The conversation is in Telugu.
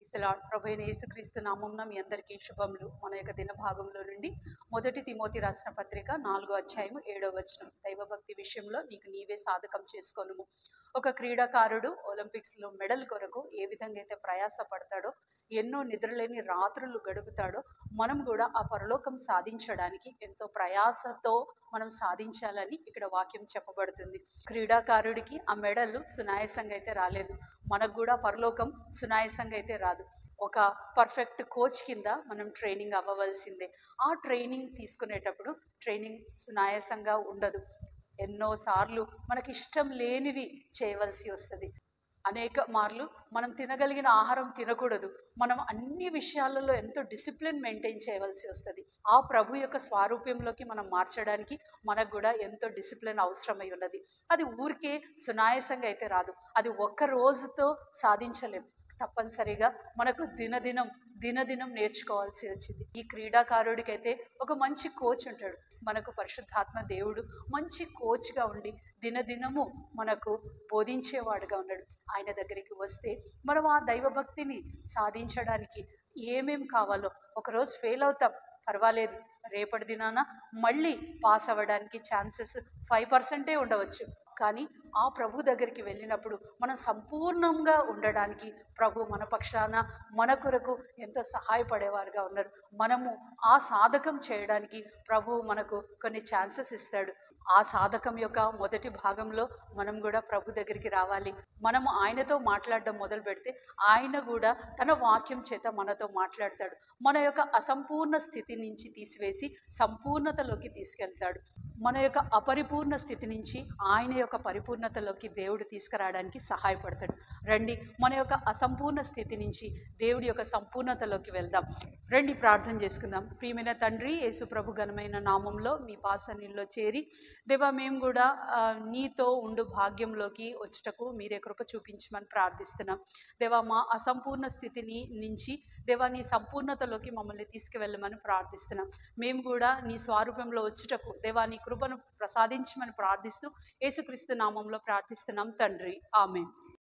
Praise the lord. ప్రభు అయిన యేసుక్రీస్తు నామమున మీ అందరికీ శుభములు. మన యొక్క దిన భాగంలో నుండి 1 తిమోతి రాసిన పత్రిక 4వ అధ్యాయము 7వ వచనం. దైవభక్తి విషయంలో నీకు నీవే సాధకం చేసుకోనుము. ఒక క్రీడాకారుడు ఒలింపిక్స్లో మెడల్ కొరకు ఏ విధంగా అయితే ప్రయాస పడతాడో, ఎన్నో నిద్రలేని రాత్రులు గడుపుతాడో, మనం కూడా ఆ పరలోకం సాధించడానికి ఎంతో ప్రయాసతో మనం సాధించాలని ఇక్కడ వాక్యం చెప్పబడుతుంది. క్రీడాకారుడికి ఆ మెడల్ సునాయాసంగా అయితే రాలేదు. మనకు కూడా పరలోకం సునాయాసంగా అయితే రాదు. ఒక పర్ఫెక్ట్ కోచ్ కింద మనం ట్రైనింగ్ అవ్వవలసిందే. ఆ ట్రైనింగ్ తీసుకునేటప్పుడు ట్రైనింగ్ సునాయాసంగా ఉండదు. ఎన్నోసార్లు మనకి ఇష్టం లేనివి చేయవలసి వస్తుంది. అనేక మార్లు మనం తినగలిగిన ఆహారం తినకూడదు. మనం అన్ని విషయాలలో ఎంతో డిసిప్లిన్ మెయింటైన్ చేయవలసి వస్తుంది. ఆ ప్రభు యొక్క స్వారూప్యంలోకి మనం మార్చడానికి మనకు కూడా ఎంతో డిసిప్లిన్ అవసరమై ఉన్నది. అది ఊరికే సునాయాసంగా అయితే రాదు. అది ఒక్క రోజుతో సాధించలేం. తప్పనిసరిగా మనకు దినదినం నేర్చుకోవాల్సి వచ్చింది. ఈ క్రీడాకారుడికైతే ఒక మంచి కోచ్ ఉంటాడు. మనకు పరిశుద్ధాత్మ దేవుడు మంచి కోచ్గా ఉండి దినదినము మనకు బోధించేవాడుగా ఉన్నాడు. ఆయన దగ్గరికి వస్తే మనం ఆ దైవభక్తిని సాధించడానికి ఏమేం కావాలో, ఒకరోజు ఫెయిల్ అవుతాం, పర్వాలేదు, రేపటి దినాన మళ్ళీ పాస్ అవ్వడానికి ఛాన్సెస్ 5% ఉండవచ్చు. కానీ ఆ ప్రభు దగ్గరికి వెళ్ళినప్పుడు మనం సంపూర్ణంగా ఉండడానికి ప్రభు మన పక్షాన మన కొరకు ఎంతో సహాయపడేవారుగా ఉన్నారు. మనము ఆ సాధకం చేయడానికి ప్రభు మనకు కొన్ని ఛాన్సెస్ ఇస్తాడు. ఆ సాధకం యొక్క మొదటి భాగంలో మనం కూడా ప్రభు దగ్గరికి రావాలి. మనము ఆయనతో మాట్లాడడం మొదలు పెడితే ఆయన కూడా తన వాక్యం చేత మనతో మాట్లాడతాడు. మన యొక్క అసంపూర్ణ స్థితి నుంచి తీసివేసి సంపూర్ణతలోకి తీసుకెళ్తాడు. మన యొక్క అపరిపూర్ణ స్థితి నుంచి ఆయన యొక్క పరిపూర్ణతలోకి దేవుడు తీసుకురావడానికి సహాయపడతాడు. రండి, మన యొక్క అసంపూర్ణ స్థితి నుంచి దేవుడి యొక్క సంపూర్ణతలోకి వెళ్దాం. రండి, ప్రార్థన చేసుకుందాం. ప్రియమైన తండ్రి, యేసు ప్రభు ఘనమైన నామంలో మీ పాసనీల్లో చేరి దేవా, మేము కూడా నీతో ఉండు భాగ్యంలోకి వచ్చటకు మీరే కృప చూపించమని ప్రార్థిస్తున్నాం. దేవా, మా అసంపూర్ణ స్థితిని నుంచి దేవా నీ సంపూర్ణతలోకి మమ్మల్ని తీసుకువెళ్ళమని ప్రార్థిస్తున్నాం. మేము కూడా నీ స్వరూపంలో వచ్చుటకు దేవా నీ కృపను ప్రసాదించమని ప్రార్థిస్తూ యేసుక్రీస్తు నామంలో ప్రార్థిస్తున్నాం తండ్రి. ఆమేన్.